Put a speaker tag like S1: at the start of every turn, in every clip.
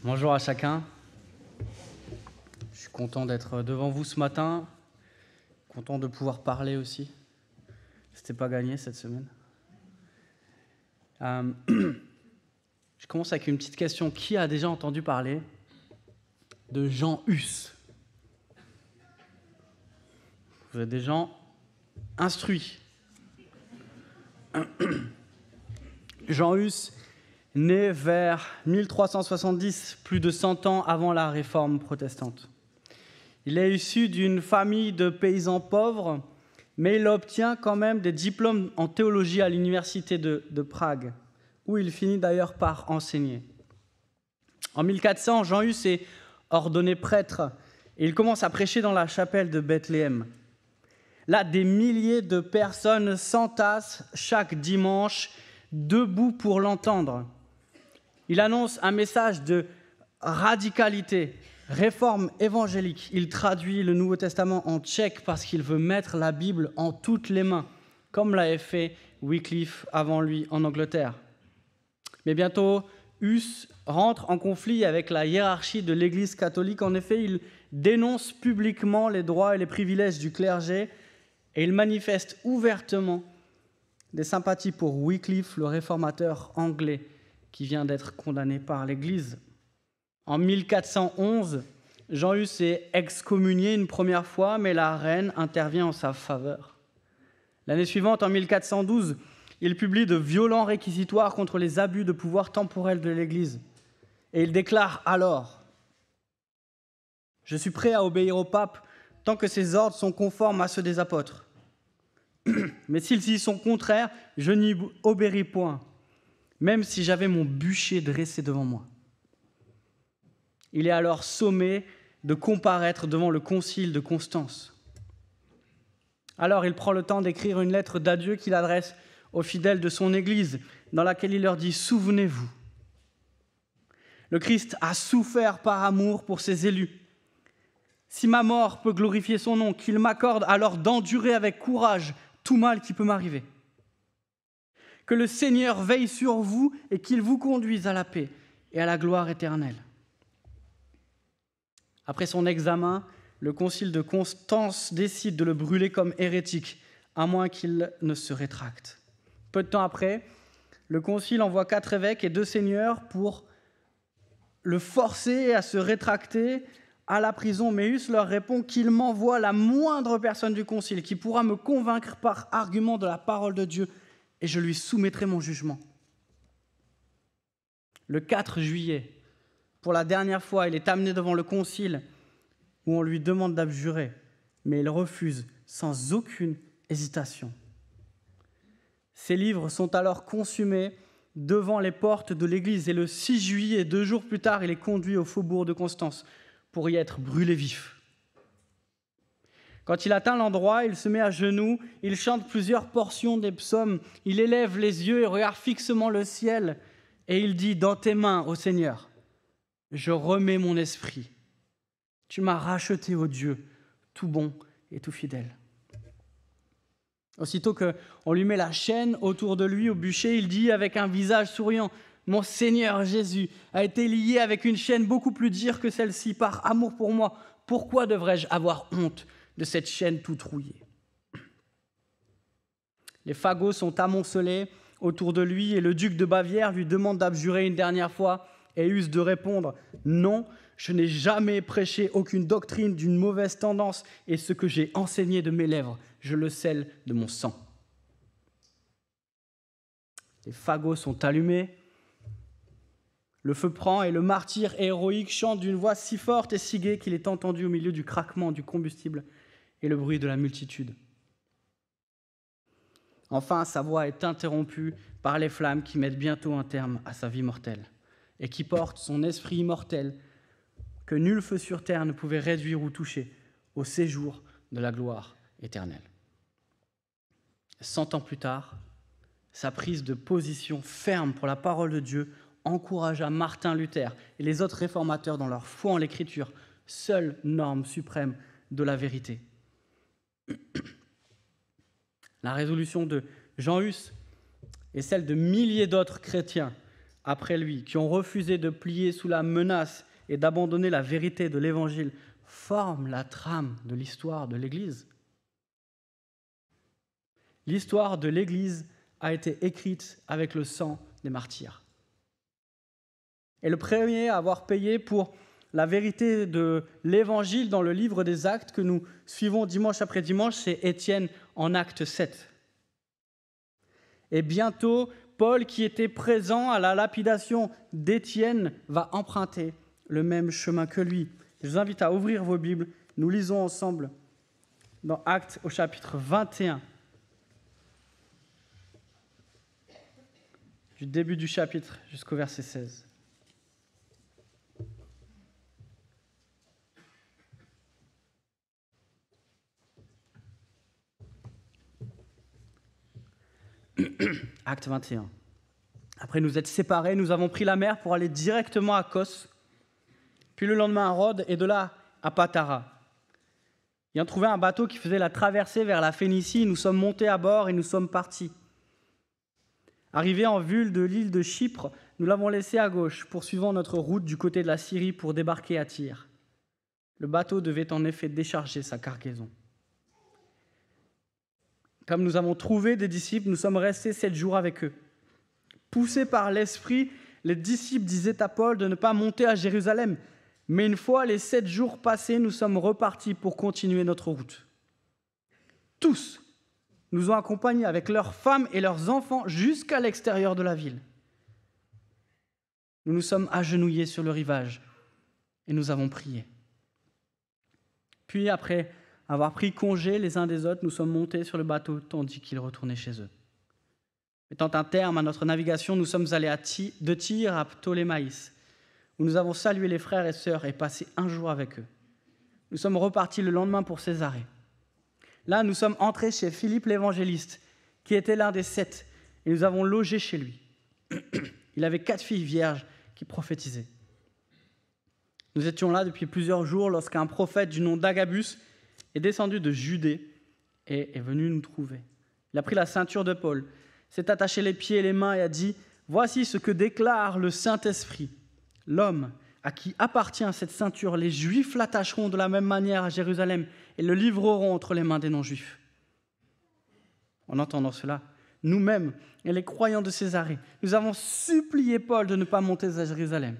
S1: Bonjour à chacun. Je suis content d'être devant vous ce matin, content de pouvoir parler aussi. C'était pas gagné cette semaine. Je commence avec une petite question. Qui a déjà entendu parler de Jean Hus? Vous êtes des gens instruits. Jean Hus, né vers 1370, plus de 100 ans avant la réforme protestante. Il est issu d'une famille de paysans pauvres, mais il obtient quand même des diplômes en théologie à l'université de Prague, où il finit d'ailleurs par enseigner. En 1400, Jean Hus est ordonné prêtre et il commence à prêcher dans la chapelle de Bethléem. Là, des milliers de personnes s'entassent chaque dimanche, debout pour l'entendre. Il annonce un message de radicalité, réforme évangélique. Il traduit le Nouveau Testament en tchèque parce qu'il veut mettre la Bible en toutes les mains, comme l'avait fait Wycliffe avant lui en Angleterre. Mais bientôt, Hus rentre en conflit avec la hiérarchie de l'Église catholique. En effet, il dénonce publiquement les droits et les privilèges du clergé et il manifeste ouvertement des sympathies pour Wycliffe, le réformateur anglais, qui vient d'être condamné par l'Église. En 1411, Jean Hus est excommunié une première fois, mais la reine intervient en sa faveur. L'année suivante, en 1412, il publie de violents réquisitoires contre les abus de pouvoir temporel de l'Église. Et il déclare alors « Je suis prêt à obéir au pape tant que ses ordres sont conformes à ceux des apôtres. Mais s'ils y sont contraires, je n'y obéirai point, même si j'avais mon bûcher dressé devant moi. » Il est alors sommé de comparaître devant le concile de Constance. Alors il prend le temps d'écrire une lettre d'adieu qu'il adresse aux fidèles de son Église, dans laquelle il leur dit « Souvenez-vous, le Christ a souffert par amour pour ses élus. Si ma mort peut glorifier son nom, qu'il m'accorde alors d'endurer avec courage tout mal qui peut m'arriver. Que le Seigneur veille sur vous et qu'il vous conduise à la paix et à la gloire éternelle. » Après son examen, le concile de Constance décide de le brûler comme hérétique, à moins qu'il ne se rétracte. Peu de temps après, le concile envoie 4 évêques et 2 seigneurs pour le forcer à se rétracter à la prison. Mais Hus leur répond qu'il m'envoie la moindre personne du concile qui pourra me convaincre par argument de la parole de Dieu et je lui soumettrai mon jugement. Le 4 juillet, pour la dernière fois, il est amené devant le concile où on lui demande d'abjurer, mais il refuse sans aucune hésitation. Ses livres sont alors consumés devant les portes de l'église et le 6 juillet, 2 jours plus tard, il est conduit au faubourg de Constance pour y être brûlé vif. Quand il atteint l'endroit, il se met à genoux, il chante plusieurs portions des psaumes, il élève les yeux et regarde fixement le ciel et il dit « Dans tes mains, ô Seigneur, je remets mon esprit. Tu m'as racheté, ô Dieu, tout bon et tout fidèle. » Aussitôt qu'on lui met la chaîne autour de lui au bûcher, il dit avec un visage souriant « Mon Seigneur Jésus a été lié avec une chaîne beaucoup plus dure que celle-ci par amour pour moi. Pourquoi devrais-je avoir honte de cette chaîne toute rouillée ?» Les fagots sont amoncelés autour de lui et le duc de Bavière lui demande d'abjurer une dernière fois et Hus de répondre « Non, je n'ai jamais prêché aucune doctrine d'une mauvaise tendance et ce que j'ai enseigné de mes lèvres, je le scelle de mon sang. » Les fagots sont allumés, le feu prend et le martyr héroïque chante d'une voix si forte et si gaie qu'il est entendu au milieu du craquement du combustible et le bruit de la multitude. Enfin, sa voix est interrompue par les flammes qui mettent bientôt un terme à sa vie mortelle et qui portent son esprit immortel que nul feu sur terre ne pouvait réduire ou toucher au séjour de la gloire éternelle. 100 ans plus tard, sa prise de position ferme pour la parole de Dieu encouragea Martin Luther et les autres réformateurs dans leur foi en l'Écriture, seule norme suprême de la vérité. La résolution de Jean Hus et celle de milliers d'autres chrétiens après lui, qui ont refusé de plier sous la menace et d'abandonner la vérité de l'Évangile, forment la trame de l'histoire de l'Église. L'histoire de l'Église a été écrite avec le sang des martyrs. Et le premier à avoir payé pour la vérité de l'Évangile dans le livre des Actes que nous suivons dimanche après dimanche, c'est Étienne en Acte 7. Et bientôt, Paul, qui était présent à la lapidation d'Étienne, va emprunter le même chemin que lui. Je vous invite à ouvrir vos Bibles. Nous lisons ensemble dans Actes au chapitre 21. Du début du chapitre jusqu'au verset 16. Acte 21. Après nous être séparés, nous avons pris la mer pour aller directement à Kos, puis le lendemain à Rhodes et de là à Patara. Ayant trouvé un bateau qui faisait la traversée vers la Phénicie, nous sommes montés à bord et nous sommes partis. Arrivés en vue de l'île de Chypre, nous l'avons laissé à gauche, poursuivant notre route du côté de la Syrie pour débarquer à Tyr. Le bateau devait en effet décharger sa cargaison. Comme nous avons trouvé des disciples, nous sommes restés 7 jours avec eux. Poussés par l'Esprit, les disciples disaient à Paul de ne pas monter à Jérusalem. Mais une fois les 7 jours passés, nous sommes repartis pour continuer notre route. Tous nous ont accompagnés avec leurs femmes et leurs enfants jusqu'à l'extérieur de la ville. Nous nous sommes agenouillés sur le rivage et nous avons prié. Puis après avoir pris congé les uns des autres, nous sommes montés sur le bateau tandis qu'ils retournaient chez eux. Mettant un terme à notre navigation, nous sommes allés de Tyr à Ptolémaïs, où nous avons salué les frères et sœurs et passé un jour avec eux. Nous sommes repartis le lendemain pour Césarée. Là, nous sommes entrés chez Philippe l'évangéliste, qui était l'un des 7, et nous avons logé chez lui. Il avait 4 filles vierges qui prophétisaient. Nous étions là depuis plusieurs jours lorsqu'un prophète du nom d'Agabus est descendu de Judée et est venu nous trouver. Il a pris la ceinture de Paul, s'est attaché les pieds et les mains et a dit « Voici ce que déclare le Saint-Esprit. L'homme à qui appartient cette ceinture, les Juifs l'attacheront de la même manière à Jérusalem et le livreront entre les mains des non-Juifs. » En entendant cela, nous-mêmes et les croyants de Césarée, nous avons supplié Paul de ne pas monter à Jérusalem.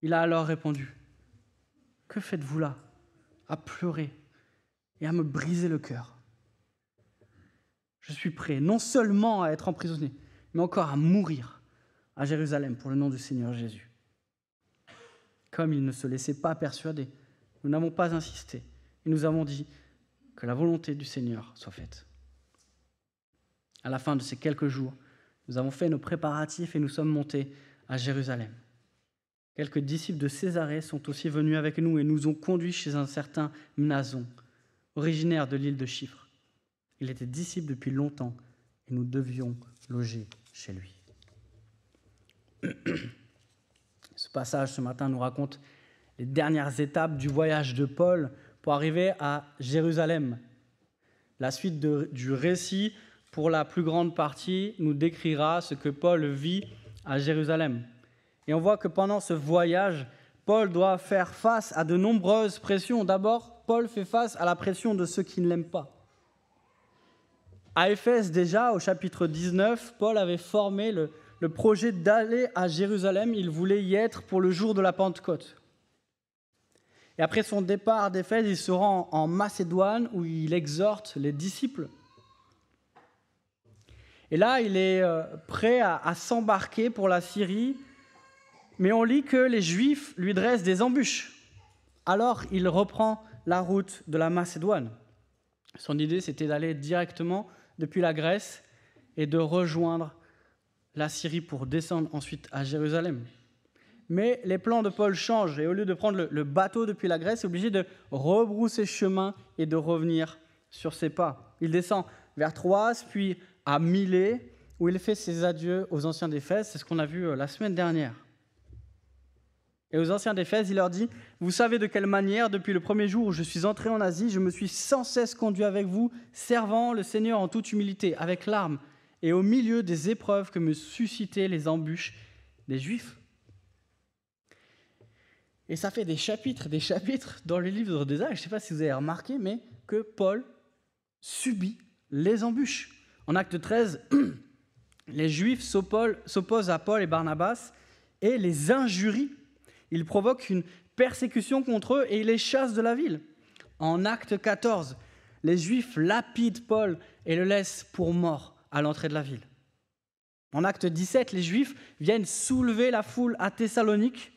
S1: Il a alors répondu « Que faites-vous là, à pleurer et à me briser le cœur ? Je suis prêt non seulement à être emprisonné, mais encore à mourir à Jérusalem pour le nom du Seigneur Jésus. » Comme il ne se laissait pas persuader, nous n'avons pas insisté et nous avons dit que la volonté du Seigneur soit faite. À la fin de ces quelques jours, nous avons fait nos préparatifs et nous sommes montés à Jérusalem. Quelques disciples de Césarée sont aussi venus avec nous et nous ont conduits chez un certain Mnason, originaire de l'île de Chypre. Il était disciple depuis longtemps et nous devions loger chez lui. Ce passage ce matin nous raconte les dernières étapes du voyage de Paul pour arriver à Jérusalem. La suite du récit, pour la plus grande partie, nous décrira ce que Paul vit à Jérusalem. Et on voit que pendant ce voyage, Paul doit faire face à de nombreuses pressions. D'abord, Paul fait face à la pression de ceux qui ne l'aiment pas. À Éphèse déjà, au chapitre 19, Paul avait formé le projet d'aller à Jérusalem. Il voulait y être pour le jour de la Pentecôte. Et après son départ d'Éphèse, il se rend en Macédoine où il exhorte les disciples. Et là, il est prêt à s'embarquer pour la Syrie, mais on lit que les Juifs lui dressent des embûches. Alors, il reprend la route de la Macédoine. Son idée, c'était d'aller directement depuis la Grèce et de rejoindre la Syrie pour descendre ensuite à Jérusalem. Mais les plans de Paul changent et au lieu de prendre le bateau depuis la Grèce, il est obligé de rebrousser chemin et de revenir sur ses pas. Il descend vers Troas, puis à Milet, où il fait ses adieux aux anciens d'Éphèse. C'est ce qu'on a vu la semaine dernière. Et aux anciens d'Éphèse, il leur dit « Vous savez de quelle manière, depuis le premier jour où je suis entré en Asie, je me suis sans cesse conduit avec vous, servant le Seigneur en toute humilité, avec larmes et au milieu des épreuves que me suscitaient les embûches des Juifs. Et ça fait des chapitres dans le livre des Actes, je ne sais pas si vous avez remarqué, mais que Paul subit les embûches. En Acte 13, les Juifs s'opposent à Paul et Barnabas et les injurient. Ils provoquent une persécution contre eux et ils les chassent de la ville. En Acte 14, les Juifs lapident Paul et le laissent pour mort à l'entrée de la ville. En Acte 17, les Juifs viennent soulever la foule à Thessalonique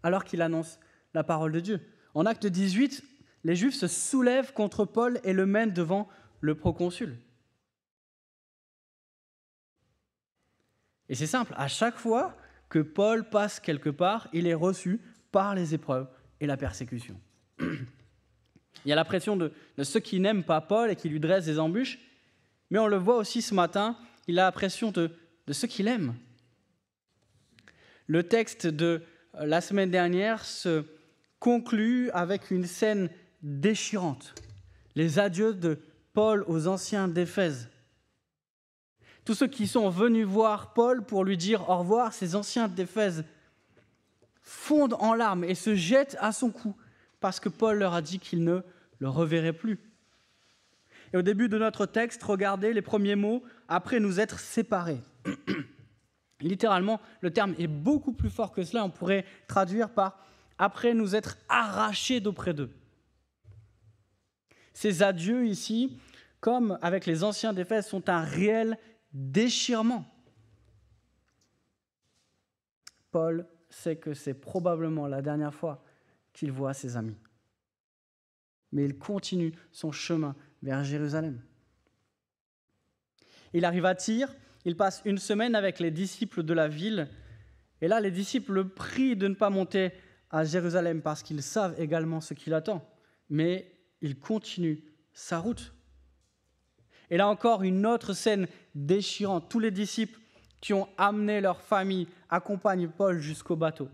S1: alors qu'il annonce la parole de Dieu. En Acte 18, les Juifs se soulèvent contre Paul et le mènent devant le proconsul. Et c'est simple, à chaque fois que Paul passe quelque part, il est reçu par les épreuves et la persécution. Il y a la pression de ceux qui n'aiment pas Paul et qui lui dressent des embûches, mais on le voit aussi ce matin, il a la pression de ceux qui l'aiment. Le texte de la semaine dernière se conclut avec une scène déchirante. Les adieux de Paul aux anciens d'Éphèse. Tous ceux qui sont venus voir Paul pour lui dire au revoir, ces anciens d'Éphèse, fondent en larmes et se jettent à son cou parce que Paul leur a dit qu'il ne le reverrait plus. Et au début de notre texte, regardez les premiers mots, après nous être séparés. Littéralement, le terme est beaucoup plus fort que cela. On pourrait traduire par « après nous être arrachés d'auprès d'eux ». Ces adieux ici, comme avec les anciens d'Éphèse, sont un réel déchirement. Paul sait que c'est probablement la dernière fois qu'il voit ses amis. Mais il continue son chemin vers Jérusalem. Il arrive à Tyr, il passe une semaine avec les disciples de la ville, et là les disciples le prient de ne pas monter à Jérusalem parce qu'ils savent également ce qui l'attend, mais il continue sa route. Et là encore, une autre scène déchirante. Tous les disciples qui ont amené leur famille accompagnent Paul jusqu'au bateau.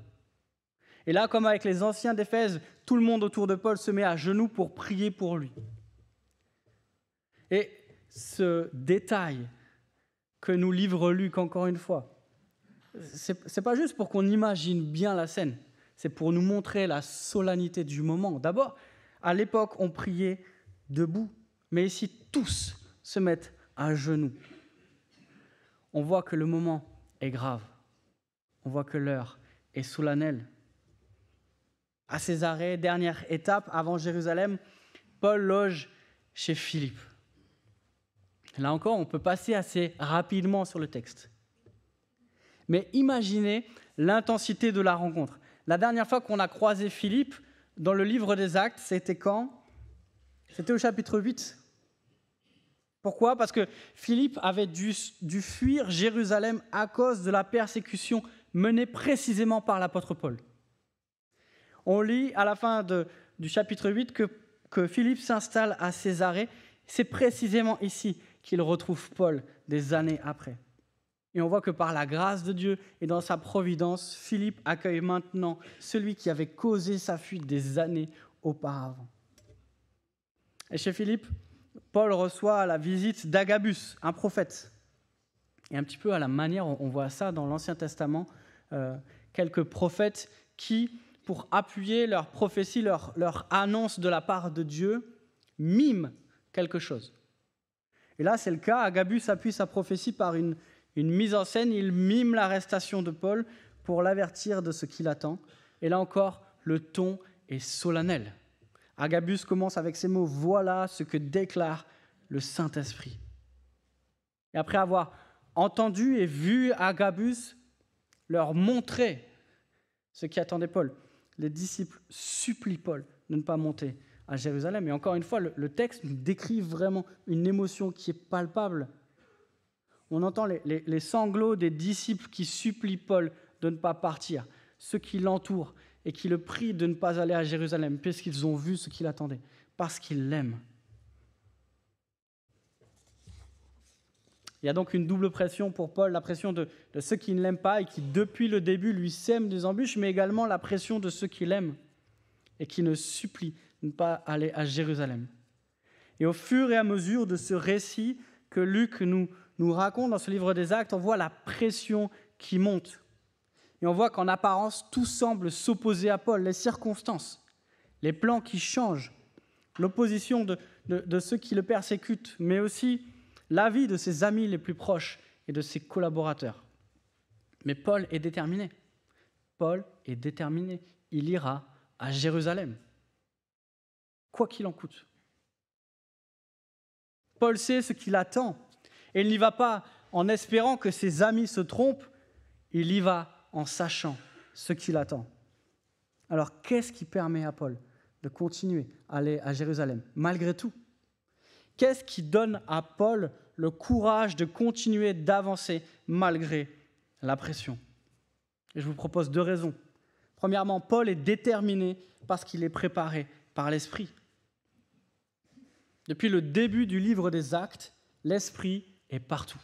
S1: Et là, comme avec les anciens d'Éphèse, tout le monde autour de Paul se met à genoux pour prier pour lui. Et ce détail que nous livre Luc, encore une fois, c'est pas juste pour qu'on imagine bien la scène, c'est pour nous montrer la solennité du moment. D'abord, à l'époque, on priait debout, mais ici, tous se mettent à genoux. On voit que le moment est grave. On voit que l'heure est solennelle. À Césarée, dernière étape avant Jérusalem, Paul loge chez Philippe. Là encore, on peut passer assez rapidement sur le texte. Mais imaginez l'intensité de la rencontre. La dernière fois qu'on a croisé Philippe dans le livre des Actes, c'était quand ? C'était au chapitre 8. Pourquoi ? Parce que Philippe avait dû fuir Jérusalem à cause de la persécution menée précisément par l'apôtre Paul. On lit à la fin du chapitre 8 que Philippe s'installe à Césarée. C'est précisément ici qu'il retrouve Paul des années après. Et on voit que par la grâce de Dieu et dans sa providence, Philippe accueille maintenant celui qui avait causé sa fuite des années auparavant. Et chez Philippe, Paul reçoit la visite d'Agabus, un prophète. Et un petit peu à la manière, on voit ça dans l'Ancien Testament, quelques prophètes qui, pour appuyer leur prophétie, leur annonce de la part de Dieu, miment quelque chose. Et là, c'est le cas. Agabus appuie sa prophétie par une mise en scène. Il mime l'arrestation de Paul pour l'avertir de ce qui l'attend. Et là encore, le ton est solennel. Agabus commence avec ces mots « Voilà ce que déclare le Saint-Esprit ». Et après avoir entendu et vu Agabus leur montrer ce qui attendait Paul, les disciples supplient Paul de ne pas monter à Jérusalem. Et encore une fois, le texte nous décrit vraiment une émotion qui est palpable. On entend les sanglots des disciples qui supplient Paul de ne pas partir, ceux qui l'entourent et qui le prient de ne pas aller à Jérusalem, puisqu'ils ont vu ce qu'il attendait, parce qu'ils l'aiment. Il y a donc une double pression pour Paul, la pression de ceux qui ne l'aiment pas et qui, depuis le début, lui sèment des embûches, mais également la pression de ceux qui l'aiment et qui ne supplient de ne pas aller à Jérusalem. Et au fur et à mesure de ce récit que Luc nous nous raconte dans ce livre des Actes, on voit la pression qui monte. Et on voit qu'en apparence, tout semble s'opposer à Paul, les circonstances, les plans qui changent, l'opposition de ceux qui le persécutent, mais aussi l'avis de ses amis les plus proches et de ses collaborateurs. Mais Paul est déterminé. Paul est déterminé. Il ira à Jérusalem, quoi qu'il en coûte. Paul sait ce qu'il attend, et il n'y va pas en espérant que ses amis se trompent, il y va en sachant ce qu'il attend. Alors, qu'est-ce qui permet à Paul de continuer à aller à Jérusalem, malgré tout? Qu'est-ce qui donne à Paul le courage de continuer d'avancer malgré la pression? Et je vous propose 2 raisons. Premièrement, Paul est déterminé parce qu'il est préparé par l'Esprit. Depuis le début du livre des Actes, l'Esprit est partout.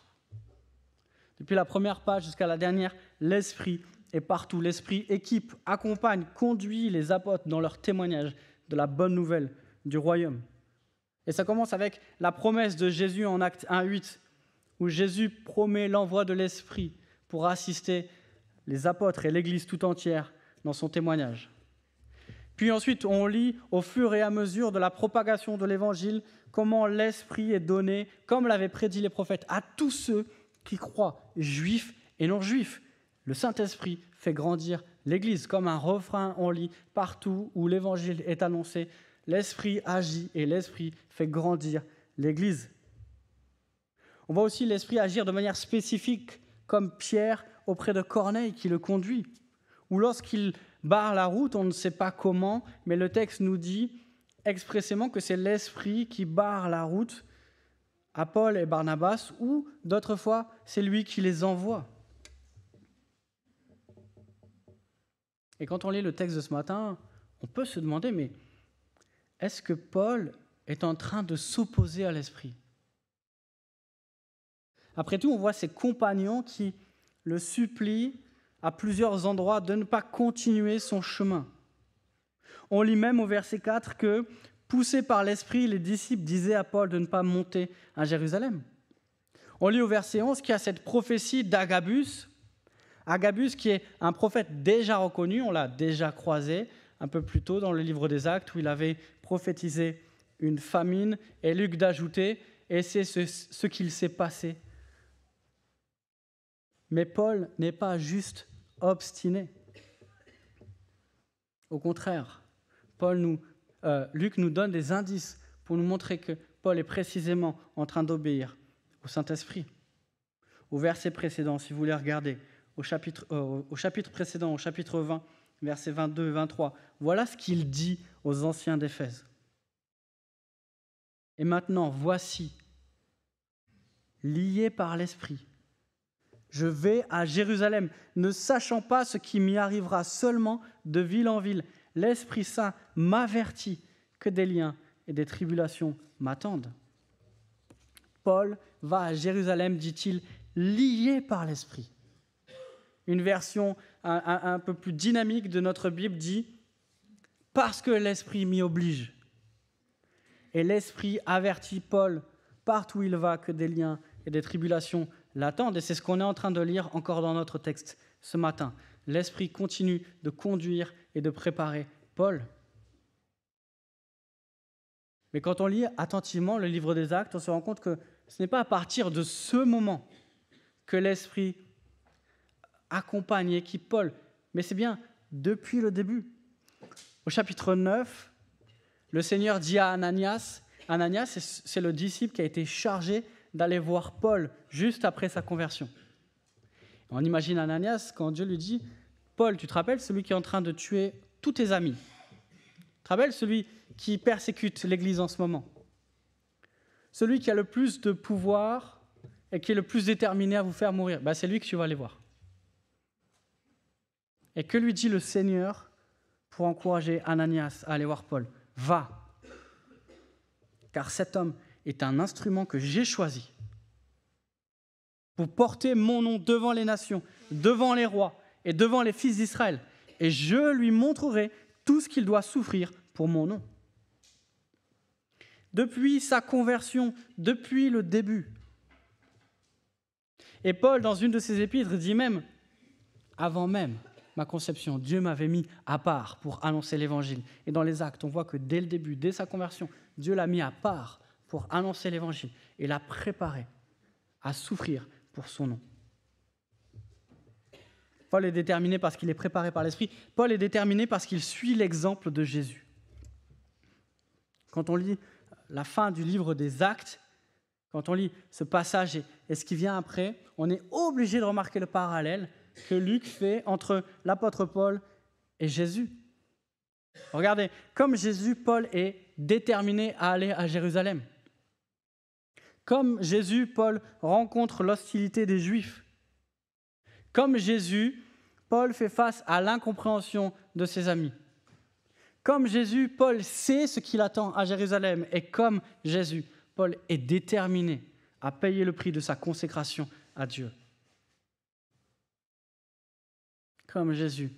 S1: Depuis la première page jusqu'à la dernière, l'Esprit est partout. L'Esprit équipe, accompagne, conduit les apôtres dans leur témoignage de la bonne nouvelle du royaume. Et ça commence avec la promesse de Jésus en Actes 1:8, où Jésus promet l'envoi de l'Esprit pour assister les apôtres et l'Église tout entière dans son témoignage. Puis ensuite, on lit au fur et à mesure de la propagation de l'Évangile comment l'Esprit est donné, comme l'avaient prédit les prophètes, à tous ceux qui croient, juifs et non-juifs. Le Saint-Esprit fait grandir l'Église. Comme un refrain, on lit partout où l'Évangile est annoncé, l'Esprit agit et l'Esprit fait grandir l'Église. On voit aussi l'Esprit agir de manière spécifique, comme Pierre auprès de Corneille qui le conduit. Ou lorsqu'il barre la route, on ne sait pas comment, mais le texte nous dit expressément que c'est l'Esprit qui barre la route à Paul et Barnabas, ou d'autres fois, c'est lui qui les envoie. Et quand on lit le texte de ce matin, on peut se demander, mais est-ce que Paul est en train de s'opposer à l'Esprit? Après tout, on voit ses compagnons qui le supplient à plusieurs endroits de ne pas continuer son chemin. On lit même au verset 4 que, poussés par l'Esprit, les disciples disaient à Paul de ne pas monter à Jérusalem. On lit au verset 11 qu'il y a cette prophétie d'Agabus, Agabus qui est un prophète déjà reconnu, on l'a déjà croisé un peu plus tôt dans le livre des Actes où il avait prophétisé une famine, et Luc d'ajouter, et c'est ce qu'il s'est passé. Mais Paul n'est pas juste obstiné. Au contraire, Luc nous donne des indices pour nous montrer que Paul est précisément en train d'obéir au Saint-Esprit. Au verset précédent, si vous voulez regarder, au chapitre précédent, au chapitre 20, versets 22 et 23, voilà ce qu'il dit aux anciens d'Éphèse. Et maintenant, voici, lié par l'Esprit, je vais à Jérusalem, ne sachant pas ce qui m'y arrivera, seulement de ville en ville. L'Esprit Saint m'avertit que des liens et des tribulations m'attendent. Paul va à Jérusalem, dit-il, lié par l'Esprit. Une version un peu plus dynamique de notre Bible dit « parce que l'Esprit m'y oblige ». Et l'Esprit avertit Paul partout où il va que des liens et des tribulations l'attendent. Et c'est ce qu'on est en train de lire encore dans notre texte ce matin. L'Esprit continue de conduire et de préparer Paul. Mais quand on lit attentivement le livre des Actes, on se rend compte que ce n'est pas à partir de ce moment que l'Esprit accompagne et équipe Paul, mais c'est bien depuis le début. Au chapitre 9, le Seigneur dit à Ananias, c'est le disciple qui a été chargé d'aller voir Paul juste après sa conversion. On imagine Ananias quand Dieu lui dit « Paul, tu te rappelles celui qui est en train de tuer tous tes amis? Tu te rappelles celui qui persécute l'Église en ce moment? Celui qui a le plus de pouvoir et qui est le plus déterminé à vous faire mourir, c'est lui que tu vas aller voir. » Et que lui dit le Seigneur pour encourager Ananias à aller voir Paul? « Va, car cet homme est un instrument que j'ai choisi pour porter mon nom devant les nations, devant les rois et devant les fils d'Israël. Et je lui montrerai tout ce qu'il doit souffrir pour mon nom. » Depuis sa conversion, depuis le début, Et Paul, dans une de ses épîtres, dit même, avant même ma conception, Dieu m'avait mis à part pour annoncer l'évangile. Et dans les Actes, on voit que dès le début, dès sa conversion, Dieu l'a mis à part pour annoncer l'évangile et l'a préparé à souffrir pour son nom. Paul est déterminé parce qu'il est préparé par l'Esprit. Paul est déterminé parce qu'il suit l'exemple de Jésus. Quand on lit la fin du livre des Actes, quand on lit ce passage et ce qui vient après, on est obligé de remarquer le parallèle que Luc fait entre l'apôtre Paul et Jésus. Regardez, comme Jésus, Paul est déterminé à aller à Jérusalem. Comme Jésus, Paul rencontre l'hostilité des Juifs. Comme Jésus, Paul fait face à l'incompréhension de ses amis. Comme Jésus, Paul sait ce qu'il attend à Jérusalem. Et comme Jésus, Paul est déterminé à payer le prix de sa consécration à Dieu. Comme Jésus,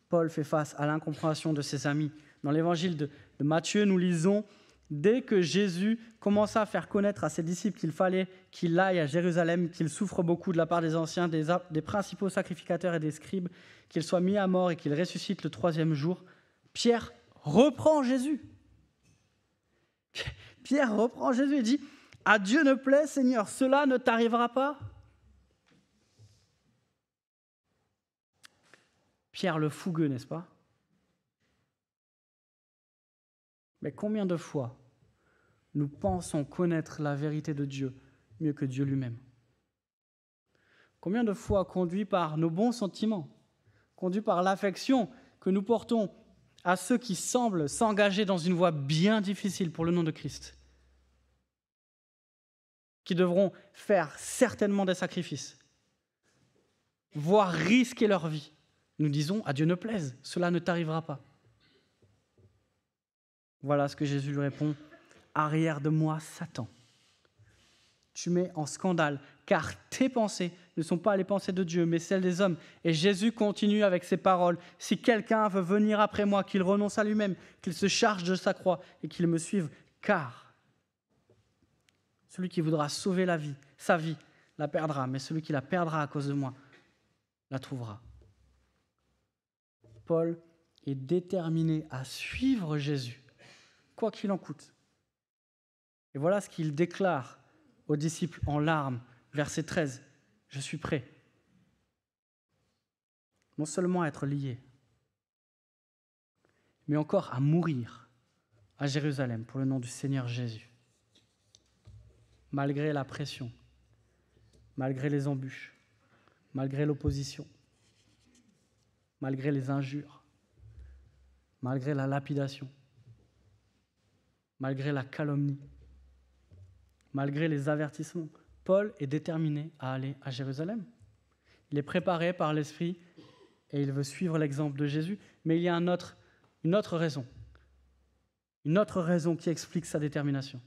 S1: Paul fait face à l'incompréhension de ses amis. Dans l'évangile de Matthieu, nous lisons « Dès que Jésus commença à faire connaître à ses disciples qu'il fallait qu'il aille à Jérusalem, qu'il souffre beaucoup de la part des anciens, des principaux sacrificateurs et des scribes, qu'il soit mis à mort et qu'il ressuscite le 3e jour, Pierre reprend Jésus. Pierre reprend Jésus et dit « À Dieu ne plaît, Seigneur, cela ne t'arrivera pas ?» Pierre le fougueux, n'est-ce pas? Mais combien de fois nous pensons connaître la vérité de Dieu mieux que Dieu lui-même? Combien de fois, conduits par nos bons sentiments, conduits par l'affection que nous portons à ceux qui semblent s'engager dans une voie bien difficile pour le nom de Christ, qui devront faire certainement des sacrifices, voire risquer leur vie, nous disons « à Dieu ne plaise, cela ne t'arrivera pas ». Voilà ce que Jésus lui répond. « Arrière de moi, Satan. Tu mets en scandale, car tes pensées ne sont pas les pensées de Dieu, mais celles des hommes. » Et Jésus continue avec ces paroles. « Si quelqu'un veut venir après moi, qu'il renonce à lui-même, qu'il se charge de sa croix et qu'il me suive, car celui qui voudra sauver sa vie, la perdra, mais celui qui la perdra à cause de moi, la trouvera. » Paul est déterminé à suivre Jésus, quoi qu'il en coûte. Et voilà ce qu'il déclare aux disciples en larmes, verset 13. « Je suis prêt, non seulement à être lié, mais encore à mourir à Jérusalem pour le nom du Seigneur Jésus. » Malgré la pression, malgré les embûches, malgré l'opposition, malgré les injures, malgré la lapidation, malgré la calomnie, malgré les avertissements, Paul est déterminé à aller à Jérusalem. Il est préparé par l'Esprit et il veut suivre l'exemple de Jésus, mais il y a une autre raison qui explique sa détermination.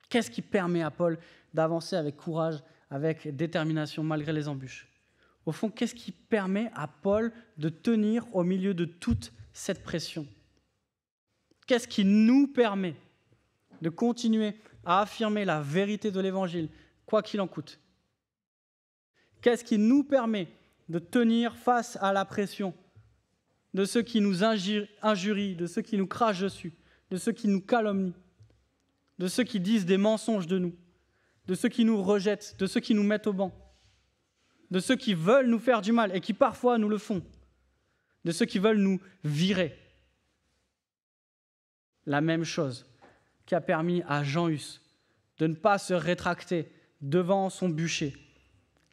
S1: Qu'est-ce qui permet à Paul d'avancer avec courage, avec détermination, malgré les embûches? Au fond, qu'est-ce qui permet à Paul de tenir au milieu de toute cette pression? Qu'est-ce qui nous permet de continuer à affirmer la vérité de l'Évangile, quoi qu'il en coûte? Qu'est-ce qui nous permet de tenir face à la pression de ceux qui nous injurient, de ceux qui nous crachent dessus, de ceux qui nous calomnient, de ceux qui disent des mensonges de nous, de ceux qui nous rejettent, de ceux qui nous mettent au banc, de ceux qui veulent nous faire du mal et qui parfois nous le font, de ceux qui veulent nous virer? La même chose qui a permis à Jean Hus de ne pas se rétracter devant son bûcher.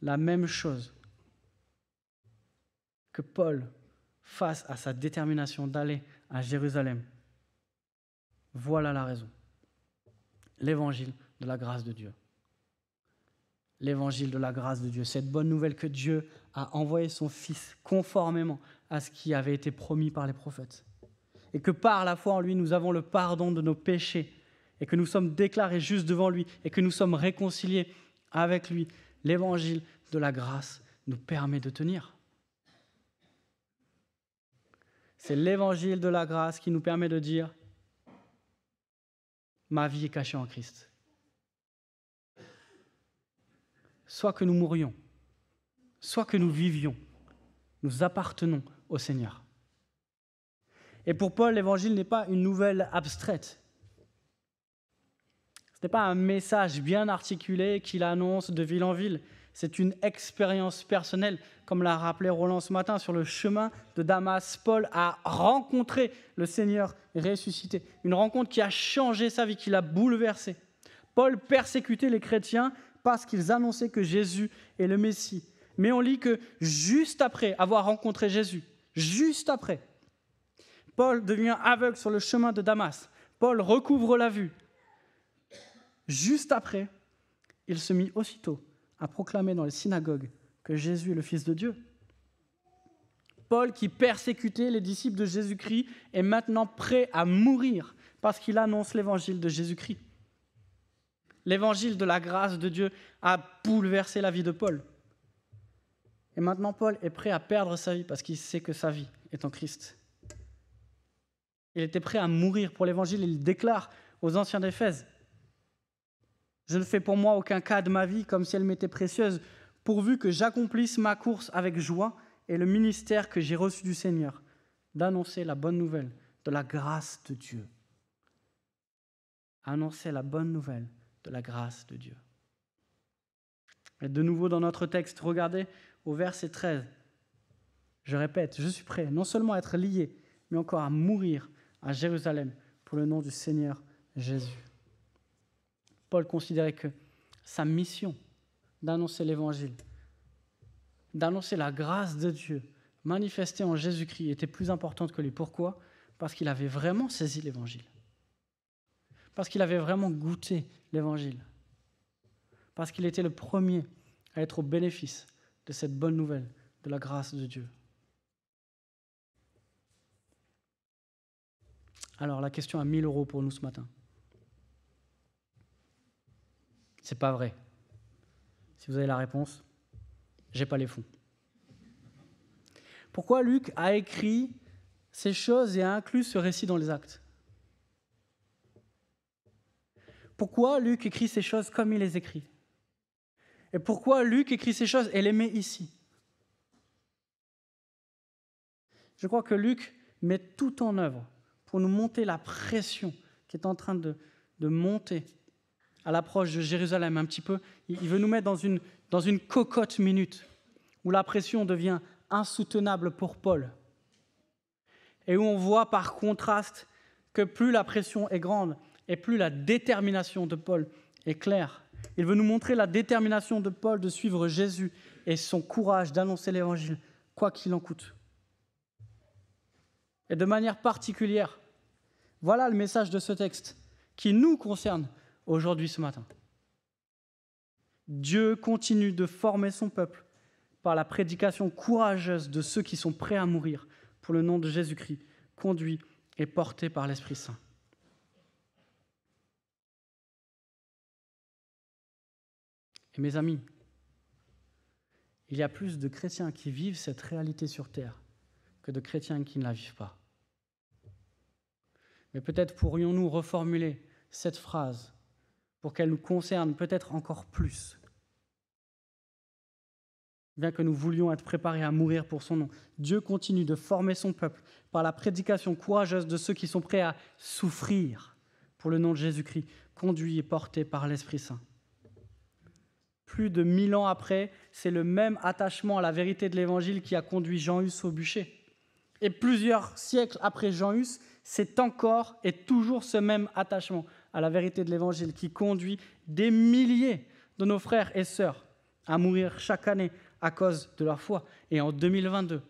S1: La même chose que Paul face à sa détermination d'aller à Jérusalem. Voilà la raison. L'évangile de la grâce de Dieu. L'évangile de la grâce de Dieu. Cette bonne nouvelle que Dieu a envoyé son Fils conformément à ce qui avait été promis par les prophètes. Et que par la foi en lui, nous avons le pardon de nos péchés et que nous sommes déclarés justes devant lui et que nous sommes réconciliés avec lui. L'évangile de la grâce nous permet de tenir. C'est l'évangile de la grâce qui nous permet de dire « Ma vie est cachée en Christ. soit que nous mourions, soit que nous vivions, nous appartenons au Seigneur. Et pour Paul, l'évangile n'est pas une nouvelle abstraite. Ce n'est pas un message bien articulé qu'il annonce de ville en ville. C'est une expérience personnelle, comme l'a rappelé Roland ce matin, sur le chemin de Damas. Paul a rencontré le Seigneur ressuscité. Une rencontre qui a changé sa vie, qui l'a bouleversé. Paul persécutait les chrétiens parce qu'ils annonçaient que Jésus est le Messie. Mais on lit que juste après avoir rencontré Jésus, juste après, Paul devient aveugle sur le chemin de Damas. Paul recouvre la vue. Juste après, il se mit aussitôt à proclamer dans les synagogues que Jésus est le Fils de Dieu. Paul, qui persécutait les disciples de Jésus-Christ, est maintenant prêt à mourir parce qu'il annonce l'évangile de Jésus-Christ. L'évangile de la grâce de Dieu a bouleversé la vie de Paul. Et maintenant, Paul est prêt à perdre sa vie parce qu'il sait que sa vie est en Christ. Il était prêt à mourir pour l'évangile. Il déclare aux anciens d'Éphèse: « Je ne fais pour moi aucun cas de ma vie comme si elle m'était précieuse, pourvu que j'accomplisse ma course avec joie et le ministère que j'ai reçu du Seigneur, d'annoncer la bonne nouvelle de la grâce de Dieu. » Annoncer la bonne nouvelle de la grâce de Dieu. Et de nouveau dans notre texte, regardez au verset 13. Je répète, je suis prêt non seulement à être lié, mais encore à mourir à Jérusalem pour le nom du Seigneur Jésus. Paul considérait que sa mission d'annoncer l'évangile, d'annoncer la grâce de Dieu manifestée en Jésus-Christ était plus importante que lui. Pourquoi ? Parce qu'il avait vraiment saisi l'évangile. Parce qu'il avait vraiment goûté l'évangile. Parce qu'il était le premier à être au bénéfice de cette bonne nouvelle de la grâce de Dieu. Alors la question à 1000 € pour nous ce matin. C'est pas vrai. Si vous avez la réponse, j'ai pas les fonds. Pourquoi Luc a écrit ces choses et a inclus ce récit dans les Actes ? Pourquoi Luc écrit ces choses comme il les écrit ? Et pourquoi Luc écrit ces choses et les met ici ? Je crois que Luc met tout en œuvre pour nous monter la pression qui est en train de monter à l'approche de Jérusalem un petit peu. Il veut nous mettre dans une cocotte minute où la pression devient insoutenable pour Paul. Et où on voit par contraste que plus la pression est grande et plus la détermination de Paul est claire. Il veut nous montrer la détermination de Paul de suivre Jésus et son courage d'annoncer l'évangile, quoi qu'il en coûte. Et de manière particulière, voilà le message de ce texte qui nous concerne aujourd'hui ce matin. Dieu continue de former son peuple par la prédication courageuse de ceux qui sont prêts à mourir pour le nom de Jésus-Christ, conduits et portés par l'Esprit Saint. Et mes amis, il y a plus de chrétiens qui vivent cette réalité sur terre que de chrétiens qui ne la vivent pas. Mais peut-être pourrions-nous reformuler cette phrase pour qu'elle nous concerne peut-être encore plus. Bien que nous voulions être préparés à mourir pour son nom, Dieu continue de former son peuple par la prédication courageuse de ceux qui sont prêts à souffrir pour le nom de Jésus-Christ, conduits et portés par l'Esprit Saint. Plus de 1000 ans après, c'est le même attachement à la vérité de l'Évangile qui a conduit Jean Hus au bûcher. Et plusieurs siècles après Jean Hus, c'est encore et toujours ce même attachement à la vérité de l'Évangile qui conduit des milliers de nos frères et sœurs à mourir chaque année à cause de leur foi. Et en 2022,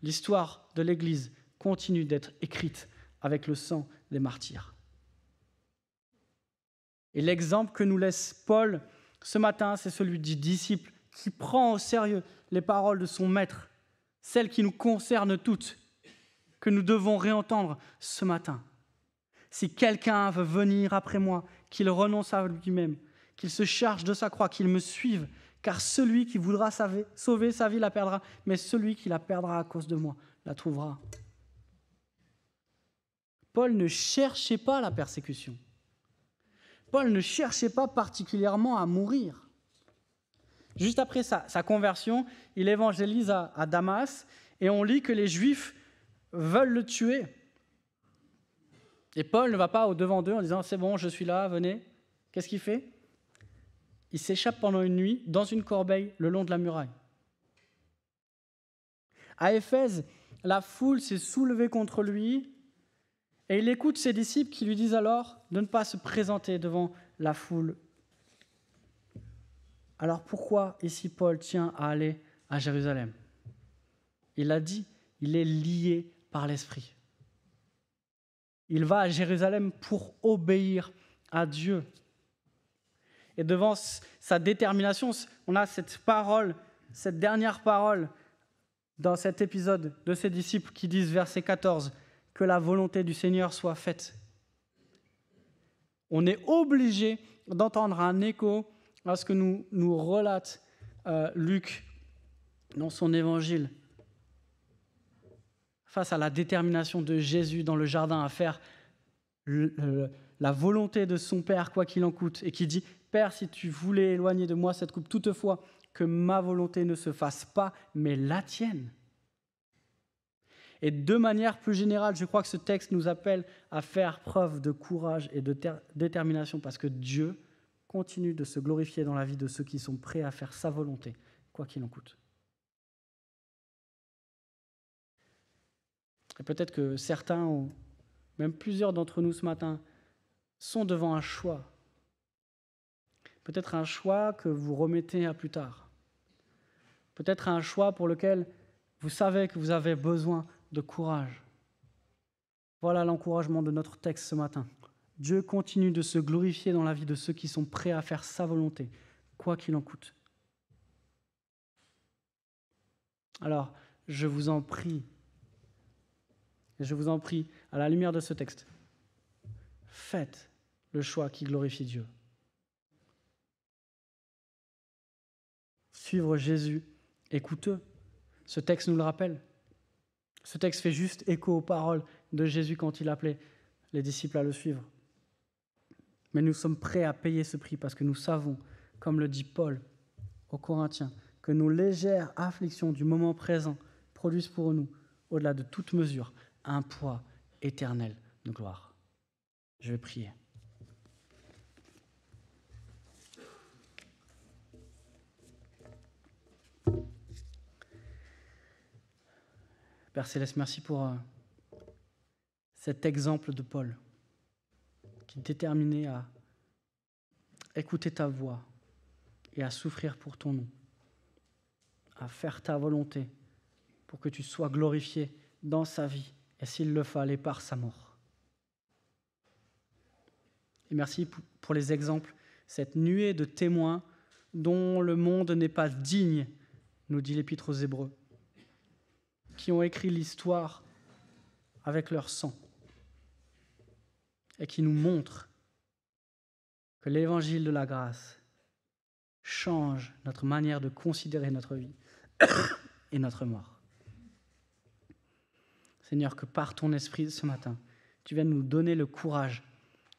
S1: l'histoire de l'Église continue d'être écrite avec le sang des martyrs. Et l'exemple que nous laisse Paul ce matin, c'est celui du disciple qui prend au sérieux les paroles de son maître, celles qui nous concernent toutes, que nous devons réentendre ce matin. Si quelqu'un veut venir après moi, qu'il renonce à lui-même, qu'il se charge de sa croix, qu'il me suive, car celui qui voudra sauver sa vie la perdra, mais celui qui la perdra à cause de moi la trouvera. Paul ne cherchait pas la persécution. Paul ne cherchait pas particulièrement à mourir. Juste après sa conversion, il évangélise à Damas et on lit que les Juifs veulent le tuer. Et Paul ne va pas au-devant d'eux en disant « c'est bon, je suis là, venez ». Qu'est-ce qu'il fait ? Il s'échappe pendant une nuit dans une corbeille le long de la muraille. À Éphèse, la foule s'est soulevée contre lui et il écoute ses disciples qui lui disent alors de ne pas se présenter devant la foule. Alors pourquoi ici Paul tient à aller à Jérusalem ? Il a dit, il est lié par l'Esprit. Il va à Jérusalem pour obéir à Dieu. Et devant sa détermination, on a cette parole, cette dernière parole dans cet épisode de ses disciples qui disent, verset 14, « Que la volonté du Seigneur soit faite ». On est obligé d'entendre un écho à ce que nous relate Luc dans son évangile, face à la détermination de Jésus dans le jardin à faire la volonté de son Père, quoi qu'il en coûte, et qui dit « Père, si tu voulais éloigner de moi cette coupe, toutefois, que ma volonté ne se fasse pas, mais la tienne. » Et de manière plus générale, je crois que ce texte nous appelle à faire preuve de courage et de détermination, parce que Dieu continue de se glorifier dans la vie de ceux qui sont prêts à faire sa volonté, quoi qu'il en coûte. Et peut-être que certains, ou même plusieurs d'entre nous ce matin, sont devant un choix. Peut-être un choix que vous remettez à plus tard. Peut-être un choix pour lequel vous savez que vous avez besoin de courage. Voilà l'encouragement de notre texte ce matin. Dieu continue de se glorifier dans la vie de ceux qui sont prêts à faire sa volonté, quoi qu'il en coûte. Alors, je vous en prie, à la lumière de ce texte, faites le choix qui glorifie Dieu. Suivre Jésus est coûteux. Ce texte nous le rappelle. Ce texte fait juste écho aux paroles de Jésus quand il appelait les disciples à le suivre. Mais nous sommes prêts à payer ce prix parce que nous savons, comme le dit Paul aux Corinthiens, que nos légères afflictions du moment présent produisent pour nous, au-delà de toute mesure, un poids éternel de gloire. Je vais prier. Père Céleste, merci pour cet exemple de Paul qui est déterminé à écouter ta voix et à souffrir pour ton nom, à faire ta volonté pour que tu sois glorifié dans sa vie et s'il le fallait par sa mort. Et merci pour les exemples, cette nuée de témoins dont le monde n'est pas digne, nous dit l'Épître aux Hébreux, qui ont écrit l'histoire avec leur sang et qui nous montrent que l'évangile de la grâce change notre manière de considérer notre vie et notre mort. Seigneur, que par ton esprit ce matin, tu viennes nous donner le courage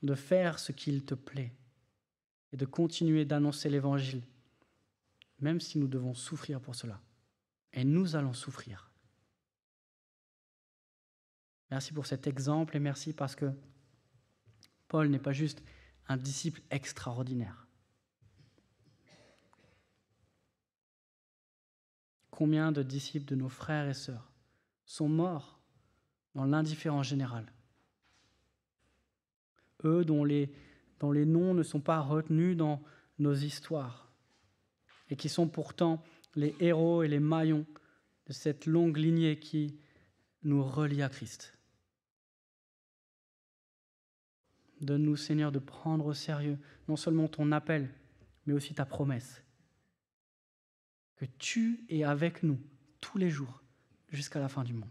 S1: de faire ce qu'il te plaît et de continuer d'annoncer l'évangile, même si nous devons souffrir pour cela. Et nous allons souffrir. Merci pour cet exemple et merci parce que Paul n'est pas juste un disciple extraordinaire. Combien de disciples de nos frères et sœurs sont morts dans l'indifférence générale? Eux dont les noms ne sont pas retenus dans nos histoires et qui sont pourtant les héros et les maillons de cette longue lignée qui nous relie à Christ. Donne-nous, Seigneur, de prendre au sérieux non seulement ton appel, mais aussi ta promesse. Que tu es avec nous tous les jours jusqu'à la fin du monde.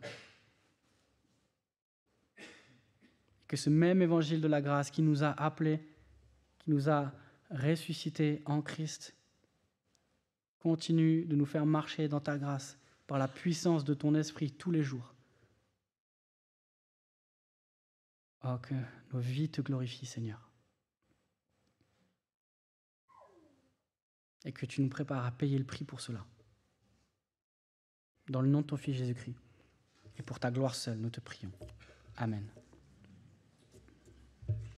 S1: Que ce même évangile de la grâce qui nous a appelés, qui nous a ressuscités en Christ, continue de nous faire marcher dans ta grâce par la puissance de ton esprit tous les jours. Oh, que nos vies te glorifient, Seigneur. et que tu nous prépares à payer le prix pour cela. Dans le nom de ton Fils Jésus-Christ, et pour ta gloire seule, nous te prions. Amen.